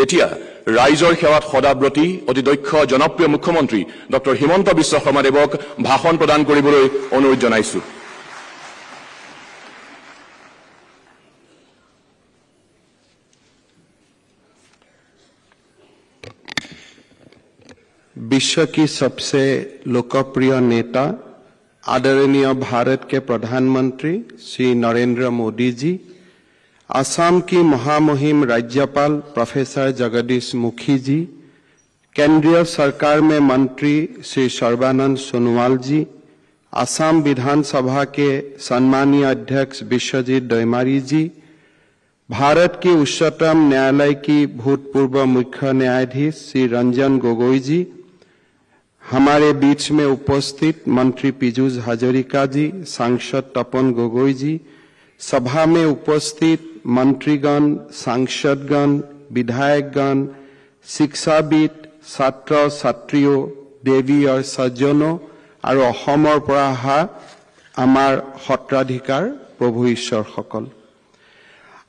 এতিয়া ৰাইজৰ সেৱাত সদাব্ৰতী অতি দক্ষ জনপ্ৰিয় মুখ্যমন্ত্ৰী ডক্টৰ হিমন্ত বিশ্ব শৰ্মাদেৱক ভাষণ প্ৰদান কৰিবলৈ অনুৰোধ জনাইছো। विश्व की सबसे लोकप्रिय नेता आदरणीय भारत के प्रधानमंत्री श्री नरेंद्र मोदी जी, असम की महामहिम राज्यपाल प्रोफेसर जगदीश मुखी जी, केंद्रीय सरकार में मंत्री श्री सर्बानंद सोनोवाल जी, असम विधानसभा के सम्मानीय अध्यक्ष विश्वजीत दैमारी जी, भारत की उच्चतम न्यायालय की भूतपूर्व मुख्य न्यायाधीश श्री रंजन गोगोई जी, हमारे बीच में उपस्थित मंत्री पीयूष हजारिका जी, सांसद तपन गोगोई जी, सभा में उपस्थित मंत्रीगण, सांसदगण, विधायकगण, शिक्षाविद, छात्र छात्रियों, देवी और सज्जनों और अहोমৰ পৰা অহা আমাৰ সত্ৰাধিকাৰ प्रभु ईश्वर सकल,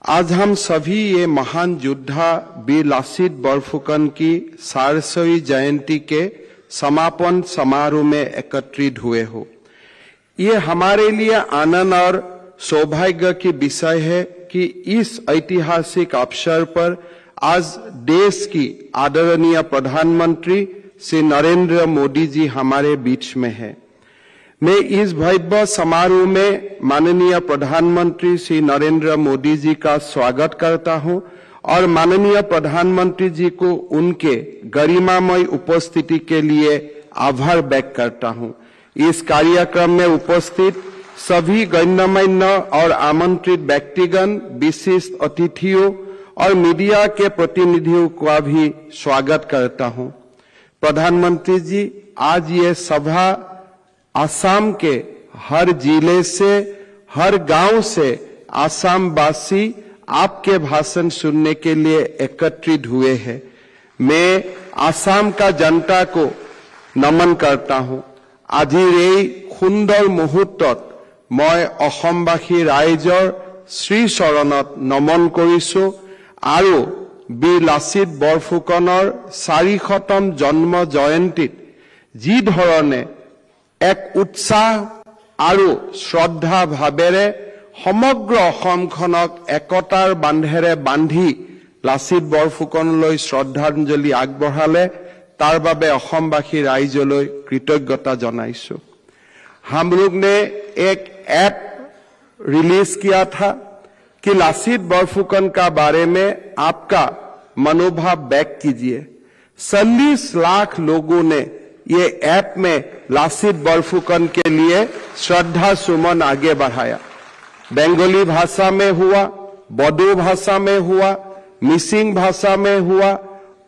आज हम सभी ये महान योद्धा वीर लासित बरफुकन की 400वीं जयंती के समापन समारोह में एकत्रित हुए हो। ये हमारे लिए आनंद और सौभाग्य की विषय है कि इस ऐतिहासिक अवसर पर आज देश की आदरणीय प्रधानमंत्री श्री नरेंद्र मोदी जी हमारे बीच में है। मैं इस भव्य समारोह में माननीय प्रधानमंत्री श्री नरेंद्र मोदी जी का स्वागत करता हूं और माननीय प्रधानमंत्री जी को उनके गरिमामय उपस्थिति के लिए आभार व्यक्त करता हूं। इस कार्यक्रम में उपस्थित सभी गण्यमान्य और आमंत्रित व्यक्तिगण, विशिष्ट अतिथियों और मीडिया के प्रतिनिधियों का भी स्वागत करता हूं। प्रधानमंत्री जी, आज ये सभा असम के हर जिले से, हर गांव से असम वासी आपके भाषण सुनने के लिए एकत्रित हुए हैं। मैं असम का जनता को नमन करता हूं। আজিৰ এই সুন্দৰ মুহূৰ্তত মই অসমবাসী ৰাইজৰ শ্ৰী চৰণত নমন কৰিছো আৰু বীৰ লাচিত বৰফুকনৰ 400তম জন্ম জয়ন্তীত যি ধৰণে এক উৎসাহ আৰু শ্ৰদ্ধা ভাৱেৰে সমগ্ৰ অসমখনক একতাৰ বান্ধেৰে বান্ধি লাচিত বৰফুকনলৈ শ্ৰদ্ধাঞ্জলি আগবঢ়ালে, तार बाबे अहोमवासी राइजলৈ कृतज्ञता जनाइছো। हम लोग ने एक ऐप रिलीज किया था कि लासित बरफुकन का बारे में आपका मनोभाव व्यक्त कीजिए। 40 लाख लोगों ने ये ऐप में लासित बरफुकन के लिए श्रद्धा सुमन आगे बढ़ाया। बंगाली भाषा में हुआ, बोडो भाषा में हुआ, मिसिंग भाषा में हुआ,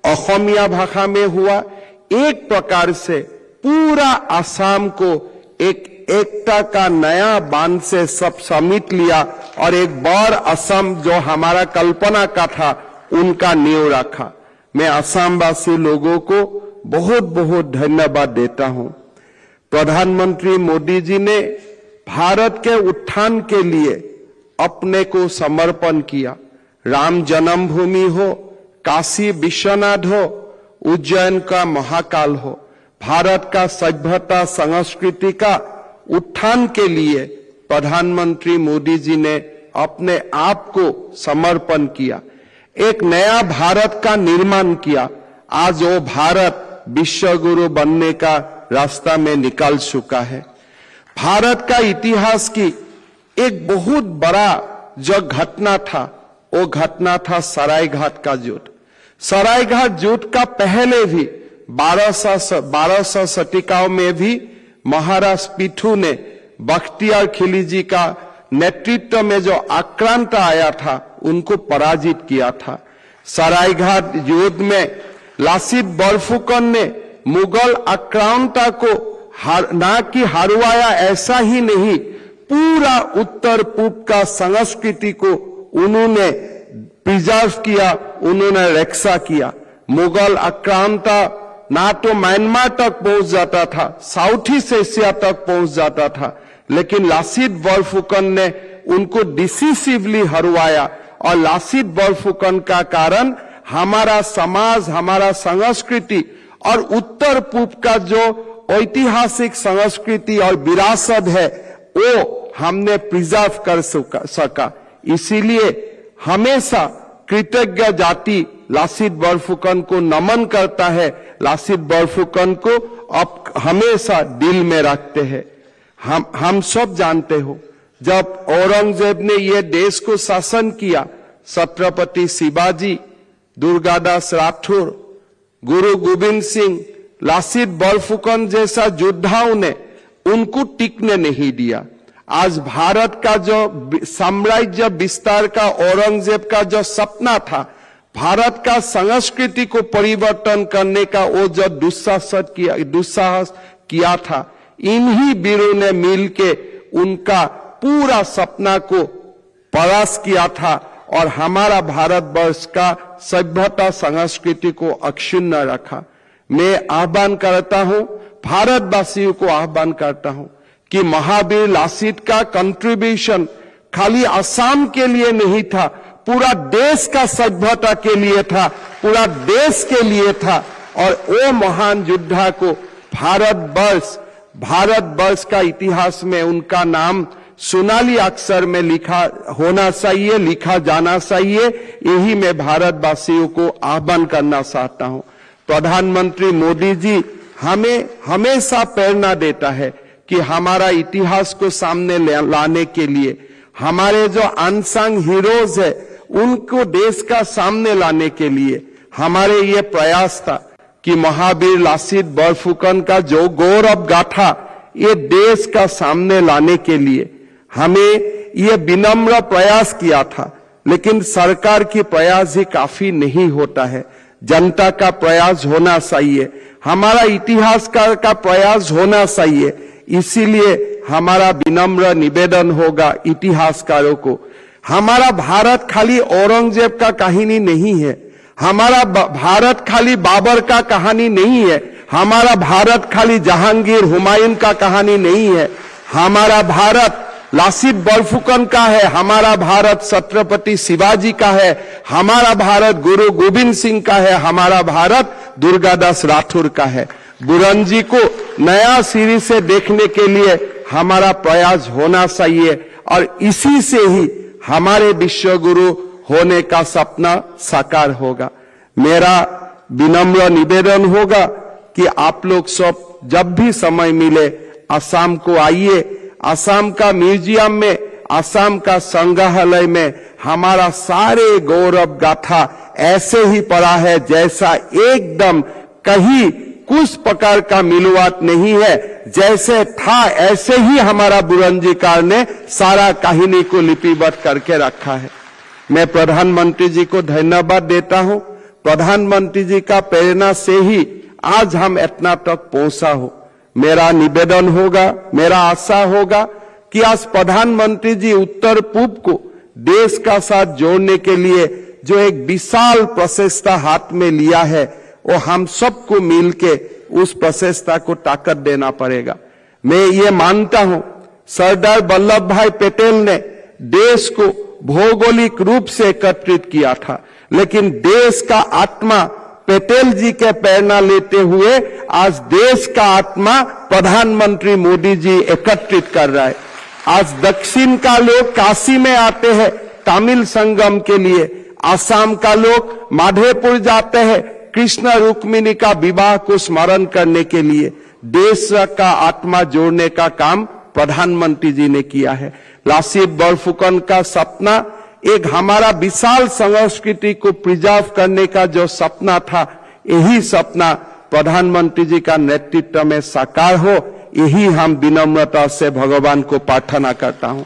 असमिया भाषा में हुआ। एक प्रकार से पूरा असम को एक एकता का नया बांध से सब समेट लिया और एक बड़ा असम जो हमारा कल्पना का था उनका नींव रखा। मैं असमवासी लोगों को बहुत बहुत धन्यवाद देता हूं। प्रधानमंत्री मोदी जी ने भारत के उत्थान के लिए अपने को समर्पण किया। राम जन्मभूमि हो, काशी विश्वनाथ हो, उज्जैन का महाकाल हो, भारत का सभ्यता संस्कृति का उत्थान के लिए प्रधानमंत्री मोदी जी ने अपने आप को समर्पण किया, एक नया भारत का निर्माण किया। आज वो भारत विश्व गुरु बनने का रास्ता में निकल चुका है। भारत का इतिहास की एक बहुत बड़ा जो घटना था, वो घटना था सरायघाट का युद्ध। सरायघाट युद्ध का पहले भी 1200 शतिकाओं में भी महाराज पीठू ने बख्तियार खिलजी का नेतृत्व में जो आक्रांत आया था उनको पराजित किया था। सरायघाट युद्ध में लासित बरफुकन ने मुगल आक्रांता को ना कि हरवाया, ऐसा ही नहीं, पूरा उत्तर पूर्व का संस्कृति को उन्होंने प्रिजर्व किया, उन्होंने रक्षा किया। मुगल आक्रांता ना तो म्यांमार तक पहुंच जाता था, साउथ ईस्ट एशिया तक पहुंच जाता था, लेकिन लासित बरफुकन ने उनको डिसिसिवली हरवाया और लासित बरफुकन का कारण हमारा समाज, हमारा संस्कृति और उत्तर पूर्व का जो ऐतिहासिक संस्कृति और विरासत है वो हमने प्रिजर्व कर सका। इसीलिए हमेशा कृतज्ञ जाति लासित बोरफुकन को नमन करता है, लासित बोरफुकन को अब हमेशा दिल में रखते हैं। हम सब जानते हो, जब औरंगजेब ने ये देश को शासन किया, छत्रपति शिवाजी, दुर्गादास राठौर, गुरु गोविंद सिंह, लासित बोरफुकन जैसा योद्धाओं ने उनको टिकने नहीं दिया। आज भारत का जो साम्राज्य विस्तार का औरंगजेब का जो सपना था, भारत का संस्कृति को परिवर्तन करने का वो जो दुस्साहस किया था, इन्हीं वीरों ने मिलके उनका पूरा सपना को परास्त किया था और हमारा भारतवर्ष का सभ्यता संस्कृति को अक्षुण्ण रखा। मैं आह्वान करता हूं, भारतवासियों को आह्वान करता हूं कि महावीर लासित का कंट्रीब्यूशन खाली असम के लिए नहीं था, पूरा देश का सभ्यता के लिए था, पूरा देश के लिए था। और वो महान योद्धा को भारतवर्ष का इतिहास में उनका नाम सोनाली अक्षर में लिखा होना चाहिए, लिखा जाना चाहिए। यही मैं भारतवासियों को आह्वान करना चाहता हूं। प्रधानमंत्री मोदी जी हमें हमेशा प्रेरणा देता है कि हमारा इतिहास को सामने लाने के लिए हमारे जो अनसंग हीरोज है उनको देश का सामने लाने के लिए हमारे ये प्रयास था कि महावीर लासित बोरफुकन का जो गौरव गाथा ये देश का सामने लाने के लिए हमें ये विनम्र प्रयास किया था। लेकिन सरकार की प्रयास ही काफी नहीं होता है, जनता का प्रयास होना चाहिए, हमारा इतिहासकार का प्रयास होना चाहिए। इसीलिए हमारा विनम्र निवेदन होगा इतिहासकारों को, हमारा भारत खाली औरंगजेब का कहानी नहीं है, हमारा भारत खाली बाबर का कहानी नहीं है, हमारा भारत खाली जहांगीर हुमायूं का कहानी नहीं है, हमारा भारत लासित बोरफुकन का है, हमारा भारत छत्रपति शिवाजी का है, हमारा भारत गुरु गोविंद सिंह का है, हमारा भारत दुर्गादास राठौर का है। बुरंजी को नया सिरे से देखने के लिए हमारा प्रयास होना चाहिए और इसी से ही हमारे विश्व गुरु होने का सपना साकार होगा। मेरा विनम्र निवेदन होगा कि आप लोग सब जब भी समय मिले असम को आइए, असम का म्यूजियम में, असम का संग्रहालय में हमारा सारे गौरव गाथा ऐसे ही पड़ा है जैसा एकदम कहीं कुछ प्रकार का मिलवाट नहीं है, जैसे था ऐसे ही हमारा बुरंजीकार ने सारा कहानी को लिपिबद्ध करके रखा है। मैं प्रधानमंत्री जी को धन्यवाद देता हूं। प्रधानमंत्री जी का प्रेरणा से ही आज हम इतना तक पहुंचा हो। मेरा निवेदन होगा, मेरा आशा होगा कि आज प्रधानमंत्री जी उत्तर पूर्व को देश का साथ जोड़ने के लिए जो एक विशाल प्रचेष्टा हाथ में लिया है, वो हम सबको मिलके उस प्रचेष्टा को ताकत देना पड़ेगा। मैं ये मानता हूं सरदार वल्लभ भाई पटेल ने देश को भौगोलिक रूप से एकत्रित किया था, लेकिन देश का आत्मा पटेल जी के प्रेरणा लेते हुए आज देश का आत्मा प्रधानमंत्री मोदी जी एकत्रित कर रहा है। आज दक्षिण का लोग काशी में आते हैं तमिल संगम के लिए, असम का लोग माधेपुर जाते हैं कृष्ण रुक्मिणी का विवाह को स्मरण करने के लिए। देश का आत्मा जोड़ने का काम प्रधानमंत्री जी ने किया है। लासित बोरफुकन का सपना एक हमारा विशाल संस्कृति को प्रिजर्व करने का जो सपना था, यही सपना प्रधानमंत्री जी का नेतृत्व में साकार हो, यही हम विनम्रता से भगवान को प्रार्थना करता हूं।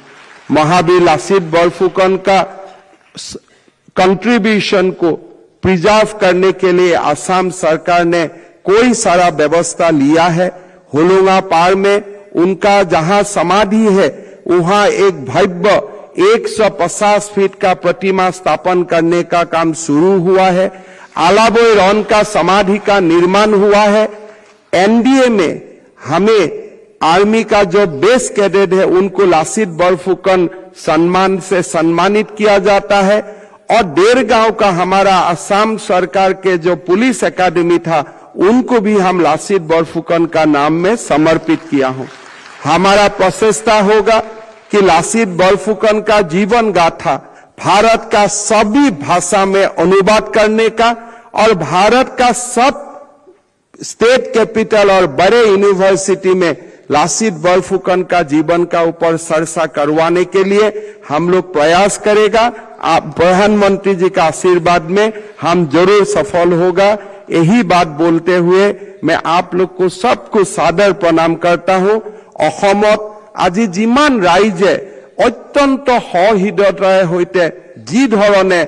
महावीर लासित बोरफुकन का कंट्रीब्यूशन को प्रिजर्व करने के लिए असम सरकार ने कोई सारा व्यवस्था लिया है। होलोंगा पार में उनका जहां समाधि है वहां एक भव्य 150 फीट का प्रतिमा स्थापन करने का काम शुरू हुआ है। आलाबोई रॉन का समाधि का निर्माण हुआ है। एनडीए में हमें आर्मी का जो बेस कैडेट है उनको लासित बोरफुकन सम्मान से सम्मानित किया जाता है और डेरगांव का हमारा असम सरकार के जो पुलिस एकेडमी था उनको भी हम लासित बोरफुकन का नाम में समर्पित किया हूं। हमारा प्रचेष्टा होगा कि लासित बोरफुकन का जीवन गाथा भारत का सभी भाषा में अनुवाद करने का और भारत का सब स्टेट कैपिटल और बड़े यूनिवर्सिटी में लासित बोरफुकन का जीवन का ऊपर चर्चा करवाने के लिए हम लोग प्रयास करेगा। आप प्रधानमंत्री जी का आशीर्वाद में हम जरूर सफल होगा। यही बात बोलते हुए मैं आप लोग को सबको सादर प्रणाम करता हूं। অসমত আজি যিমান ৰাইজে অত্যন্ত সহৃদয়তাৰে সৈতে যি ধৰণে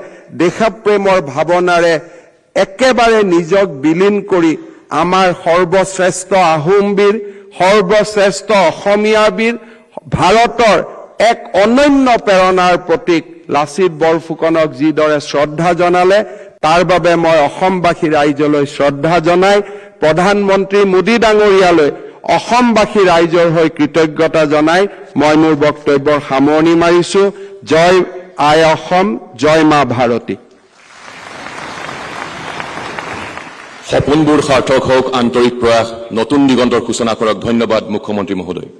দেশপ্ৰেমৰ ভাৱনাৰে একেবাৰে নিজক বিলীন কৰি আমাৰ সৰ্বশ্ৰেষ্ঠ আহোম বীৰ, সৰ্বশ্ৰেষ্ঠ অসমীয়া বীৰ, ভাৰতৰ এক অনন্য প্ৰেৰণাৰ প্ৰতীক লাচিত বৰফুকনক যিদৰে শ্ৰদ্ধা জনালে তাৰ বাবে মই অসমবাসী ৰাইজলৈ শ্ৰদ্ধা জনাই প্ৰধানমন্ত্ৰী মোদী ডাঙৰীয়ালৈ অসমবাসী ৰাইজৰ হৈ কৃতজ্ঞতা জনাই মই মোৰ বক্তব্যৰ সামৰণি মাৰিছো। জয় আই অসম, জয় মা ভাৰতী। সপোনবোৰ সাৰ্থক হওক, আন্তৰিক প্ৰয়াস, নতুন দিগন্তৰ সূচনা কৰক। ধন্যবাদ মুখ্যমন্ত্ৰী মহোদয়।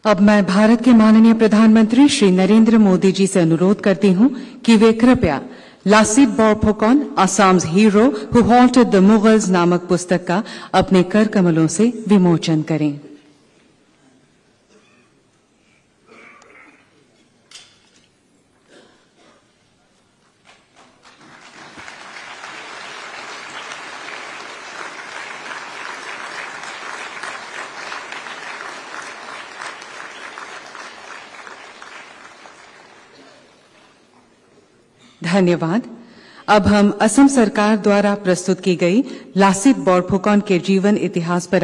अब मैं भारत के माननीय प्रधानमंत्री श्री नरेंद्र मोदी जी से अनुरोध करती हूं कि वे कृपया Lachit Borphukan Assam's hero who haunted the Mughals नामक पुस्तक का अपने कर कमलों से विमोचन करें। धन्यवाद। अब हम असम सरकार द्वारा प्रस्तुत की गई लासित बोरफुकन के जीवन इतिहास पर